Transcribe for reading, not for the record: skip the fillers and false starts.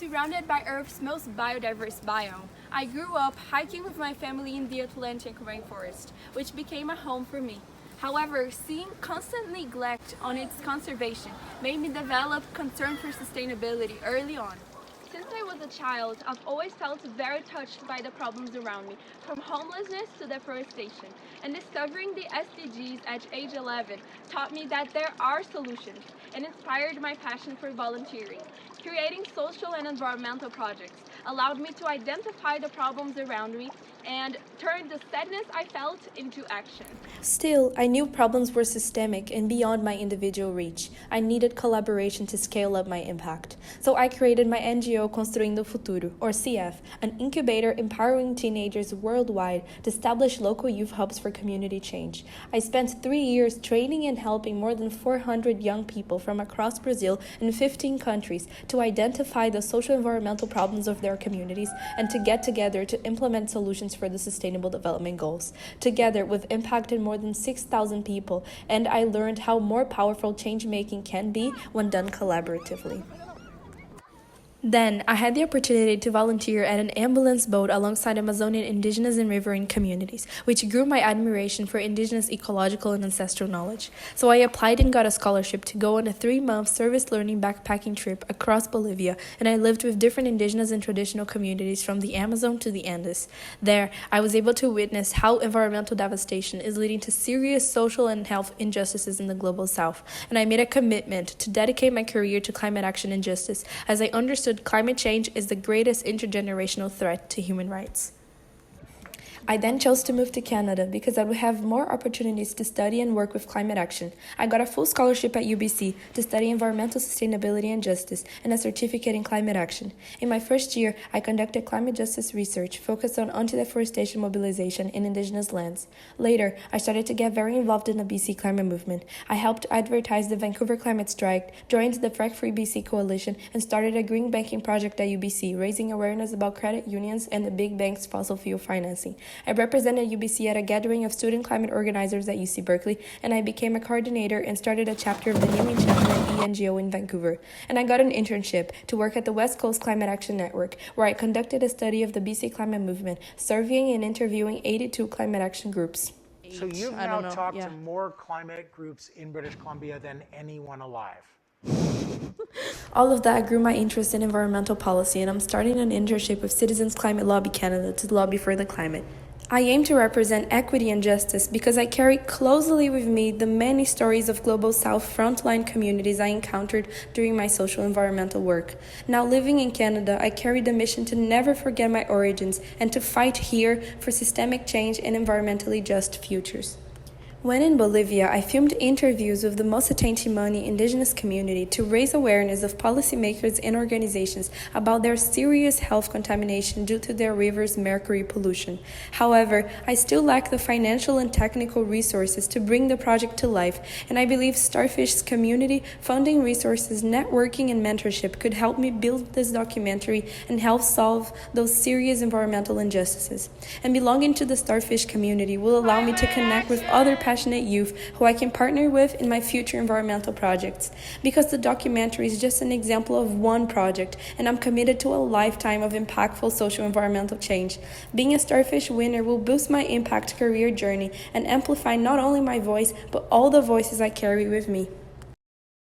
Surrounded by Earth's most biodiverse biome, I grew up hiking with my family in the Atlantic rainforest, which became a home for me. However, seeing constant neglect on its conservation made me develop concern for sustainability early on. Since I was a child, I've always felt very touched by the problems around me, from homelessness to deforestation. And discovering the SDGs at age 11 taught me that there are solutions and inspired my passion for volunteering. Creating social and environmental projects allowed me to identify the problems around me and turn the sadness I felt into action. Still, I knew problems were systemic and beyond my individual reach. I needed collaboration to scale up my impact. So I created my NGO Construindo o Futuro, or CF, an incubator empowering teenagers worldwide to establish local youth hubs for community change. I spent 3 years training and helping more than 400 young people from across Brazil in 15 countries to identify the social and environmental problems of their communities and to get together to implement solutions for the Sustainable Development Goals. Together, we've impacted more than 6,000 people, and I learned how more powerful change-making can be when done collaboratively. Then, I had the opportunity to volunteer at an ambulance boat alongside Amazonian indigenous and riverine communities, which grew my admiration for indigenous ecological and ancestral knowledge. So I applied and got a scholarship to go on a 3-month service learning backpacking trip across Bolivia, and I lived with different indigenous and traditional communities from the Amazon to the Andes. There, I was able to witness how environmental devastation is leading to serious social and health injustices in the global south, and I made a commitment to dedicate my career to climate action and justice, as I understood climate change is the greatest intergenerational threat to human rights. I then chose to move to Canada because I would have more opportunities to study and work with climate action. I got a full scholarship at UBC to study environmental sustainability and justice and a certificate in climate action. In my first year, I conducted climate justice research focused on anti-deforestation mobilization in Indigenous lands. Later, I started to get very involved in the BC climate movement. I helped advertise the Vancouver climate strike, joined the Frack Free BC coalition, and started a green banking project at UBC, raising awareness about credit unions and the big banks' fossil fuel financing. I represented UBC at a gathering of student climate organizers at UC Berkeley, and I became a coordinator and started a chapter of the New Enchantment ENGO in Vancouver. And I got an internship to work at the West Coast Climate Action Network, where I conducted a study of the BC climate movement, surveying and interviewing 82 climate action groups. So you've now talked to more climate groups in British Columbia than anyone alive. All of that grew my interest in environmental policy, and I'm starting an internship with Citizens Climate Lobby Canada to lobby for the climate. I aim to represent equity and justice because I carry closely with me the many stories of Global South frontline communities I encountered during my social environmental work. Now living in Canada, I carry the mission to never forget my origins and to fight here for systemic change and environmentally just futures. When in Bolivia, I filmed interviews with the Mosatentimani indigenous community to raise awareness of policymakers and organizations about their serious health contamination due to their river's mercury pollution. However, I still lack the financial and technical resources to bring the project to life, and I believe Starfish's community, funding resources, networking, and mentorship could help me build this documentary and help solve those serious environmental injustices. And belonging to the Starfish community will allow me to connect with other passionate youth who I can partner with in my future environmental projects. Because the documentary is just an example of one project, and I'm committed to a lifetime of impactful social environmental change. Being a Starfish winner will boost my impact career journey and amplify not only my voice, but all the voices I carry with me.